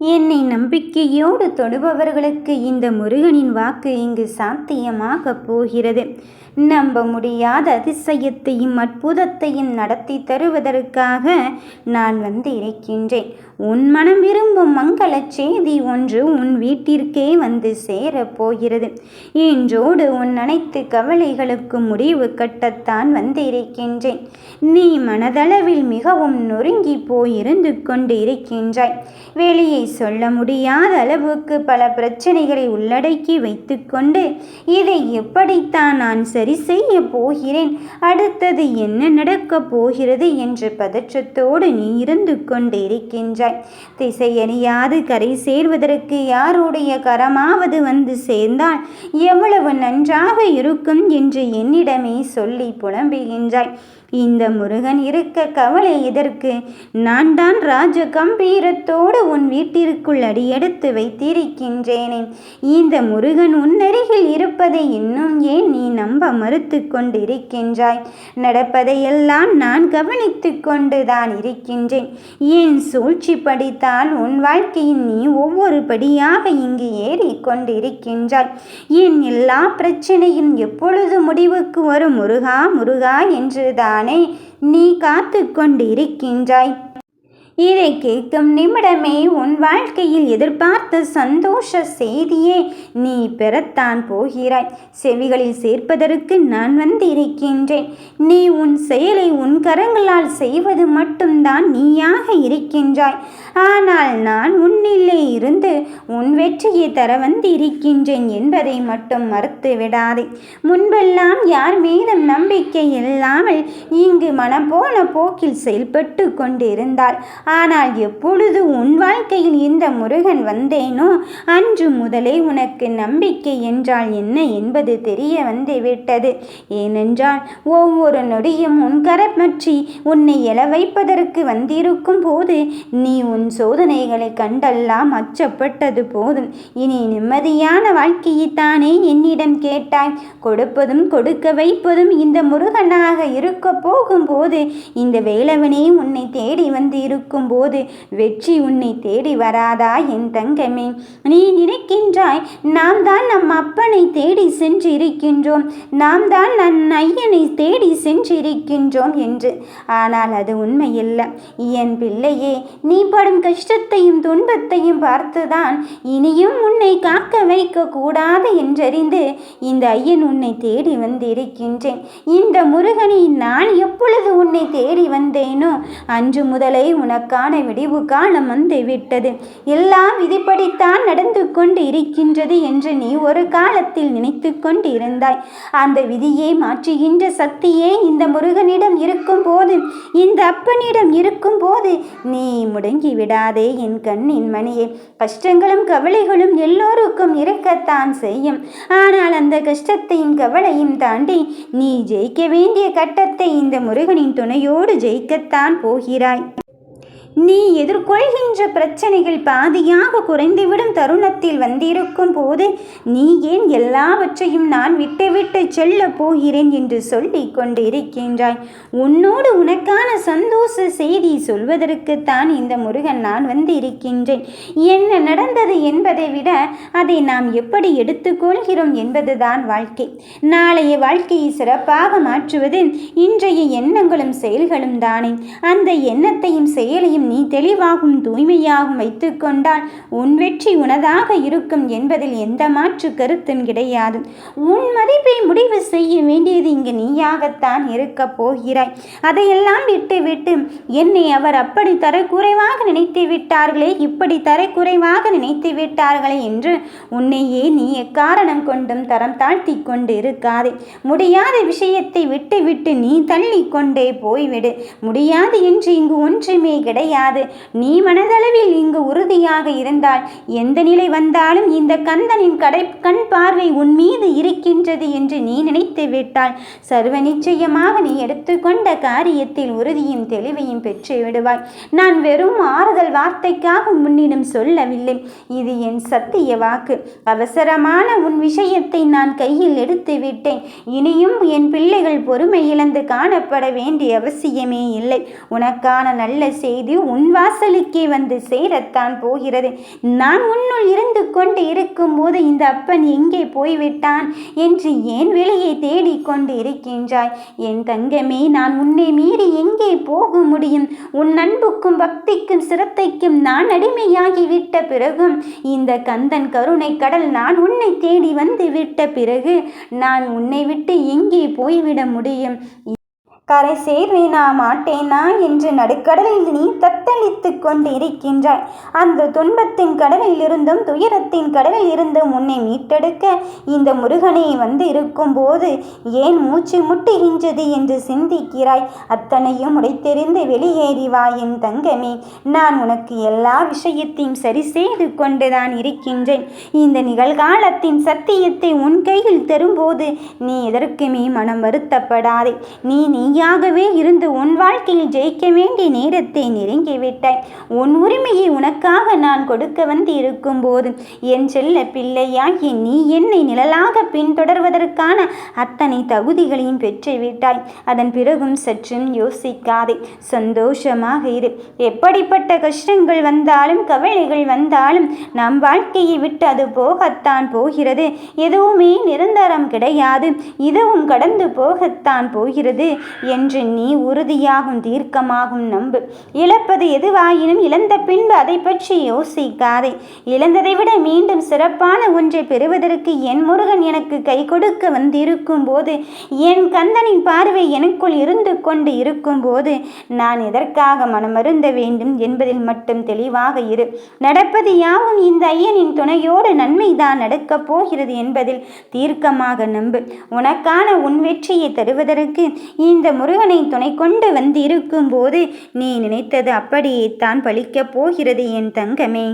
என்னை நம்பிக்கையோடு தொடுபவர்களுக்கு இந்த முருகனின் வாக்கு இங்கு சாத்தியமாகப் போகிறது. நம்ப முடியாத அதிசயத்தையும் அற்புதத்தையும் நடத்தி தருவதற்காக நான் வந்து இருக்கின்றேன். உன் மனம் விரும்பும் மங்கள செய்தி ஒன்று உன் வீட்டிற்கே வந்து சேரப்போகிறது. இன்றோடு உன் அனைத்து கவலைகளுக்கும் முடிவு கட்டத்தான் வந்திருக்கின்றேன். நீ மனதளவில் மிகவும் நொறுங்கி போயிருந்து கொண்டு இருக்கின்றாய். வெளியே சொல்ல முடியாத அளவுக்கு பல பிரச்சனைகளை உள்ளடக்கி வைத்துக்கொண்டு இதை எப்படித்தான் நான் சரி செய்ய போகிறேன், அடுத்தது என்ன நடக்கப் போகிறது என்ற பதற்றத்தோடு நீ இருந்து கொண்டு இருக்கின்றாய். திசையறியாது கரை சேர்வதற்கு யாருடைய கரமாவது வந்து சேர்ந்தால் எவ்வளவு நன்றாக இருக்கும் என்று என்னிடமே சொல்லி புலம்புகின்றாய். இந்த முருகன் இருக்க கவலை எதற்கு? நான் தான் ராஜ கம்பீரத்தோடு உன் வீட்டிற்குள் அடியெடுத்து வைத்திருக்கின்றேனே. இந்த முருகன் உன்னருகில் இருப்பதை இன்னும் ஏன் நீ நம்ப மறுத்து கொண்டிருக்கின்றாய்? நடப்பதையெல்லாம் நான் கவனித்து கொண்டுதான் இருக்கின்றேன். ஏன் சூழ்ச்சி படித்தால் உன் வாழ்க்கையில் நீ ஒவ்வொரு படியாக இங்கு ஏறி கொண்டிருக்கின்றாய். என் எல்லா பிரச்சனையும் எப்பொழுது முடிவுக்கு வரும் முருகா முருகா என்றுதான் நீ காத்து கொண்டிருக்கின்றாய். இதை கேட்கும் நிமிடமே உன் வாழ்க்கையில் எதிர்பார்த்த சந்தோஷ செய்தியே நீ பெறத்தான் போகிறாய். செவிகளில் சேர்ப்பதற்கு நான் வந்திருக்கின்றேன். நீ உன் செயலை உன் கரங்களால் செய்வது மட்டும்தான் நீயாக இருக்கின்றாய். ஆனால் நான் உன்னிலே இருந்து உன் வெற்றியை தர வந்திருக்கின்றேன் என்பதை மட்டும் மறுத்து விடாதே. முன்பெல்லாம் யார் மீதும் நம்பிக்கை இல்லாமல் இங்கு மனம் போன போக்கில் செயல்பட்டு கொண்டிருந்தாள். ஆனால் எப்பொழுது உன் வாழ்க்கையில் இந்த முருகன் வந்தேனோ அன்று முதலே உனக்கு நம்பிக்கை என்றால் என்ன என்பது தெரிய வந்துவிட்டது. ஏனென்றால் ஒவ்வொரு நொடியும் உன் கரப்பற்றி உன்னை எழ வைப்பதற்கு வந்திருக்கும் போது நீ உன் சோதனைகளை கண்டெல்லாம் அச்சப்பட்டது போதும். இனி நிம்மதியான வாழ்க்கையைத்தானே என்னிடம் கேட்டாய். கொடுப்பதும் கொடுக்க வைப்பதும் இந்த முருகனாக இருக்க போகும்போது இந்த வேலவனே உன்னை தேடி வந்து இருக்கும்போது வெற்றி உன்னை தேடி வராதா என் தங்கமே? நீ நினைக்கின்றாய் நாம் தான் நம் அப்பனை தேடி சென்று இருக்கின்றோம், நாம் தான் நம் ஐயனை தேடி சென்று இருக்கின்றோம் என்று. ஆனால் அது உண்மையில்ல என் பிள்ளையே. நீ படும் கஷ்டத்தையும் துன்பத்தையும் பார்த்துதான் இனியும் உன்னை காக்க வைக்க கூடாது என்றறிந்து இந்த ஐயன் உன்னை தேடி வந்திருக்கின்றேன். இந்த முருகனை நான் எப்பொழுது உன்னை தேடி வந்தேனோ அன்று முதலே உனக்கான விடிவு காலம் வந்துவிட்டது. எல்லாம் விதிப்படித்தான் நடந்து கொண்டு இருக்கின்றது என்று நீ ஒரு காலத்தில் நினைத்து கொண்டு இருந்தாய். அந்த விதியை மாற்றுகின்ற சக்தியே இந்த முருகனிடம் இருக்கும் போது, இந்த அப்பனிடம் இருக்கும் போது நீ முடங்கி விடாதே என் கண்ணின் மணியே. கஷ்டங்களும் கவலைகளும் எல்லோருக்கும் இருக்கத்தான் செய்யும். ஆனால் அந்த கஷ்டத்தையும் கவலையும் தாண்டி நீ ஜெயிக்க வேண்டிய கட்டத்தை இந்த முருகனின் துணையோடு ஜெயிக்கத்தான் போகிறாய். நீ எதிர்கொள்கின்ற பிரச்சனைகள் பாதியாக குறைந்துவிடும் தருணத்தில் வந்திருக்கும் போது நீ ஏன் எல்லாவற்றையும் நான் விட்டு செல்ல போகிறேன் என்று சொல்லி கொண்டு இருக்கின்றாய்? உன்னோடு உனக்கான சந்தோஷ செய்தி சொல்வதற்குத்தான் இந்த முருகன் நான் வந்து இருக்கின்றேன். என்ன நடந்தது என்பதை விட அதை நாம் எப்படி எடுத்துக்கொள்கிறோம் என்பதுதான் வாழ்க்கை. நாளைய வாழ்க்கையை சிறப்பாக மாற்றுவது இன்றைய எண்ணங்களும் செயல்களும் தானே. அந்த எண்ணத்தையும் செயலையும் நீ தெளிவாகவும் தூய்மையாகவும் வைத்துக்கொண்டால் உன் வெற்றி உனதாக இருக்கும் என்பதில் எந்த மாற்று கருத்தும் கிடையாது. உன் மதிப்பை முடிவு செய்ய வேண்டியது இங்கு நீயாகத்தான் இருக்க போகிறாய். அதையெல்லாம் விட்டு என்னை அவர் அப்படி தரக்குறைவாக நினைத்து விட்டார்களே, இப்படி தரக்குறைவாக நினைத்து விட்டார்களே என்று உன்னையே நீ எக்காரணம் கொண்டும் தரம் தாழ்த்தி கொண்டு இருக்காதே. முடியாத விஷயத்தை விட்டு நீ தள்ளி கொண்டே போய்விடு. முடியாது என்று இங்கு ஒன்றுமே கிடையாது. நீ மனதளவில் இங்கு உறுதியாக இருந்தால் எந்த நிலை வந்தாலும் இந்த கந்தனின் கண் பார்வை உன் மீது இருக்கின்றது என்று நீ நினைத்து விட்டால் சர்வ நிச்சயமாக நீ எடுத்துக்கொண்ட காரியத்தில் உறுதியும் தெளிவையும் பெற்று விடுவாய். நான் வெறும் ஆறுதல் வார்த்தைக்காக முன்னிடம் சொல்லவில்லை. இது என் சத்திய வாக்கு. அவசரமான உன் விஷயத்தை நான் கையில் எடுத்து விட்டேன். இனியும் என் பிள்ளைகள் பொறுமை இழந்து காணப்பட வேண்டிய அவசியமே இல்லை. உனக்கான நல்ல செய்தி உன் வாசலுக்கே வந்து சேரத்தான் போகிறது. போகிறது. நான் உன்னுள் இருந்து கொண்டு இருக்கும்போது இந்த அப்பன் எங்கே போய்விட்டான் என்று ஏன் வெளியே தேடிக்கொண்டு இருக்கின்றாய்? என் தங்கமே, நான் உன்னை மீறி எங்கே போக முடியும்? உன் அன்புக்கும் பக்திக்கும் சிரத்தைக்கும் நான் அடிமையாகிவிட்ட பிறகும் இந்த கந்தன் கருணை கடல் நான் உன்னை தேடி வந்து விட்ட பிறகு நான் உன்னை விட்டு எங்கே போய்விட முடியும்? கரை சேர்வேனா மாட்டேனா என்று நடுக்கடலில் நீ தத்தளித்து கொண்டு இருக்கின்றாய். அந்த துன்பத்தின் கடலில் இருந்தும் துயரத்தின் கடலில் இருந்தும் உன்னை மீட்டெடுக்க இந்த முருகனே வந்து இருக்கும்போது ஏன் மூச்சு முட்டுகின்றது என்று சிந்திக்கிறாய்? அத்தனையும் உடைத்தெறிந்து வெளியேறி வா என் தங்கமே. நான் உனக்கு எல்லா விஷயத்தையும் சரி செய்து கொண்டுதான் இருக்கின்றேன். இந்த நிகழ்காலத்தின் சத்தியத்தை உன் கையில் தரும்போது நீ எதற்குமே மனம் வருத்தப்படாதே. நீயாகவே இருந்து உன் வாழ்க்கையில் ஜெயிக்க வேண்டிய நேரத்தை நெருங்கிவிட்டாய். உன் உரிமையை உனக்காக நான் கொடுக்க வந்து இருக்கும்போது என் செல்ல பிள்ளையாகி நீ என்னை நிழலாக பின்தொடர்வதற்கான அத்தனை தகுதிகளையும் பெற்றுவிட்டாய். அதன் பிறகும் சற்றும் யோசிக்காதே, சந்தோஷமாக இரு. எப்படிப்பட்ட கஷ்டங்கள் வந்தாலும் கவலைகள் வந்தாலும் நம் வாழ்க்கையை விட்டு அது போகத்தான் போகிறது. எதுவுமே நிரந்தரம் கிடையாது, இதுவும் கடந்து போகத்தான் போகிறது என்று நீ உறுதியாகும் தீர்க்கமாகும் நம்பு. இழப்பது எதுவாயினும் இழந்த பின்பு அதை பற்றி யோசிக்காதே. இழந்ததை விட மீண்டும் சிறப்பான ஒன்றை பெறுவதற்கு என் முருகன் எனக்கு கை கொடுக்க வந்திருக்கும் போது, என் கந்தனின் பார்வை எனக்குள் இருந்து கொண்டு இருக்கும் போது நான் எதற்காக மனமருந்த வேண்டும் என்பதில் மட்டும் தெளிவாக இரு. நடப்பது யாவும் இந்த ஐயனின் துணையோடு நன்மைதான் நடக்கப் போகிறது என்பதில் தீர்க்கமாக நம்பு. உனக்கான உன் வெற்றியை தருவதற்கு இந்த முருகனை துணை கொண்டு வந்து இருக்கும் போது நீ நினைத்தது அப்படியே தான் பலிக்கப் போகிறது என் தங்கமே.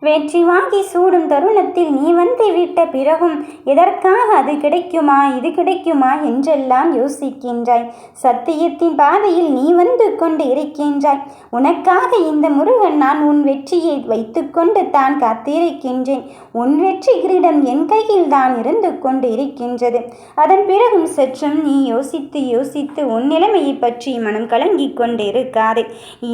வெற்றி வாங்கி சூடும் தருணத்தில் நீ வந்து விட்ட பிறகும் எதற்காக அது கிடைக்குமா இது கிடைக்குமா என்றெல்லாம் யோசிக்கின்றாய். சத்தியத்தின் பாதையில் நீ வந்து கொண்டு இருக்கின்றாய். உனக்காக இந்த முருகன் நான் உன் வெற்றியை வைத்து கொண்டு தான் காத்திருக்கின்றேன். உன் வெற்றி கிரீடம் என் கையில் தான் இருந்து கொண்டு இருக்கின்றது. அதன் பிறகும் சற்றும் நீ யோசித்து யோசித்து உன் நிலைமையை பற்றி மனம் கலங்கி கொண்டு இருக்காதே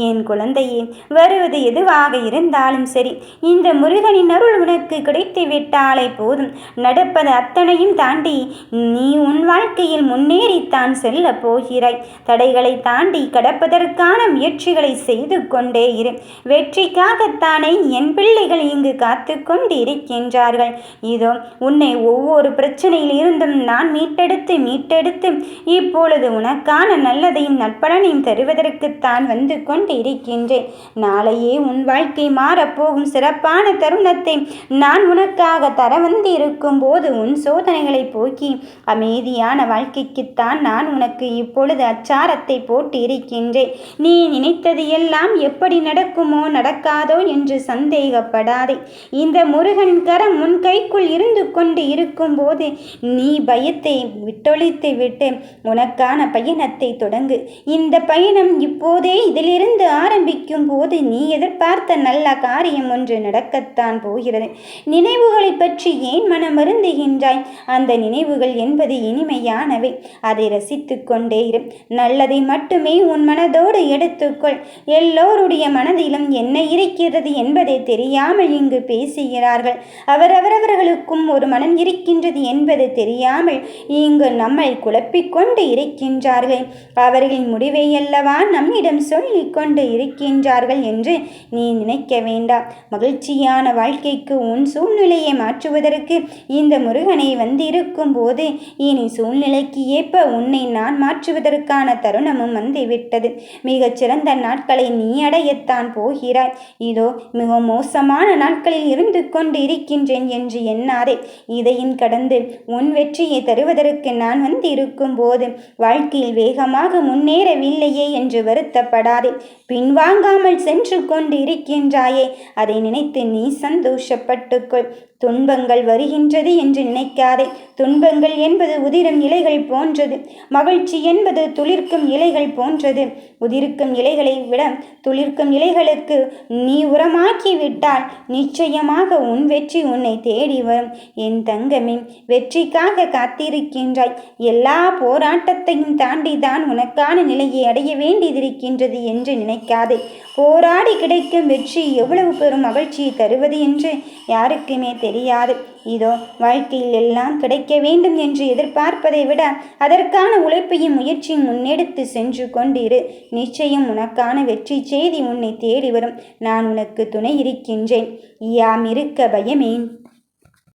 என் குழந்தையே. வருவது எதுவாக இருந்தாலும் சரி, இந்த முருகனின் அருள் உனக்கு கிடைத்து விட்டாலே போதும். நடப்பது அத்தனையும் தாண்டி நீ உன் வாழ்க்கையில் முன்னேறித்தான் செல்ல போகிறாய். தடைகளை தாண்டி கடப்பதற்கான முயற்சிகளை செய்து கொண்டே இரு. வெற்றிக்காகத்தானே என் பிள்ளைகள் இங்கு காத்து கொண்டு இருக்கின்றார்கள். இதோ உன்னை ஒவ்வொரு பிரச்சனையில் இருந்தும் நான் மீட்டெடுத்து இப்பொழுது உனக்கான நல்லதையும் நற்பலனையும் தருவதற்குத்தான் வந்து கொண்டு இருக்கின்றேன். நாளையே உன் வாழ்க்கை மாறப்போகும் சிறப்பான தருணத்தை நான் உனக்காக தர வந்து இருக்கும் போது உன் சோதனைகளை போக்கி அமைதியான வாழ்க்கைக்குத்தான் நான் உனக்கு இப்பொழுது அச்சாரத்தை போட்டு இருக்கின்றேன். நீ நினைத்தது எல்லாம் எப்படி நடக்குமோ நடக்காதோ என்று சந்தேகப்படாதே. இந்த முருகன் கரம் உன் கைக்குள் இருந்து கொண்டு இருக்கும் போது நீ பயத்தை விட்டொழித்து விட்டு உனக்கான பயணத்தை தொடங்கு. இந்த பயணம் இப்போதே இதிலிருந்து ஆரம்பிக்கும் போது நீ எதிர்பார்த்த நல்ல காரியம் ஒன்று நடக்கத்தான் போகிறது. நினைவுகளை பற்றி ஏன் மனம் வருந்துகின்றாய்? அந்த நினைவுகள் என்பது இனிமையானவை. அதை ரசித்து கொண்டே இரு. நல்லதை மட்டுமே உன் மனதோடு எடுத்துக்கொள். எல்லோருடைய மனதிலும் என்ன இருக்கிறது என்பதை தெரியாமல் இங்கு பேசுகிறார்கள். அவரவர்களுக்கும் ஒரு மனம் இருக்கின்றது என்பது தெரியாமல் இங்கு நம்மை குழப்பிக்கொண்டு இருக்கின்றார்கள். அவர்களின் முடிவை அல்லவா நம்மிடம் சொல்லிக் கொண்டு இருக்கின்றார்கள் என்று நீ நினைக்க வேண்டாம். மகிழ்ச்சியான வாழ்க்கைக்கு உன் சூழ்நிலையை மாற்றுவதற்கு இந்த முருகனை வந்திருக்கும் போது இனி சூழ்நிலைக்கு ஏற்ப உன்னை நான் மாற்றுவதற்கான தருணமும் வந்துவிட்டது. மிகச்சிறந்த நாட்களை நீ அடையத்தான் போகிறாய். இதோ மிக மோசமான நாட்களில் இருந்து கொண்டு இருக்கின்றேன் என்று எண்ணாதே. இதையும் கடந்து உன் வெற்றியை தருவதற்கு நான் வந்து இருக்கும் போது வாழ்க்கையில் வேகமாக முன்னேறவில்லையே என்று வருத்தப்படாதே. பின்வாங்காமல் சென்று கொண்டு இருக்கின்றாயே, அதை நினைத்து நீ சந்தோஷப்பட்டுக்கொள். துன்பங்கள் வருகின்றது என்று நினைக்காதே. துன்பங்கள் என்பது உதிரும் இலைகள் போன்றது. மகிழ்ச்சி என்பது துளிர்க்கும் இலைகள் போன்றது. உதிர்க்கும் இலைகளை விட துளிர்க்கும் இலைகளுக்கு நீ உரமாக்கி விட்டால் நிச்சயமாக உன் வெற்றி உன்னை தேடி வரும். என் தங்கமே, வெற்றிக்காக காத்திருக்கின்றாய். எல்லா போராட்டத்தையும் தாண்டி தான் உனக்கான நிலையை அடைய வேண்டியதிருக்கின்றது என்று நினை. நினைக்காதே. போராடி கிடைக்கும் வெற்றி எவ்வளவு பெரும் மகிழ்ச்சியை தருவது என்று யாருக்குமே தெரியாது. இதோ வாழ்க்கையில் எல்லாம் கிடைக்க வேண்டும் என்று எதிர்பார்ப்பதை விட அதற்கான உழைப்பையும் முயற்சியும் முன்னெடுத்து சென்று கொண்டிரு. நிச்சயம் உனக்கான வெற்றி செய்தி உன்னை தேடி வரும். நான் உனக்கு துணை இருக்கின்றேன். யாம் இருக்க பயமேன்.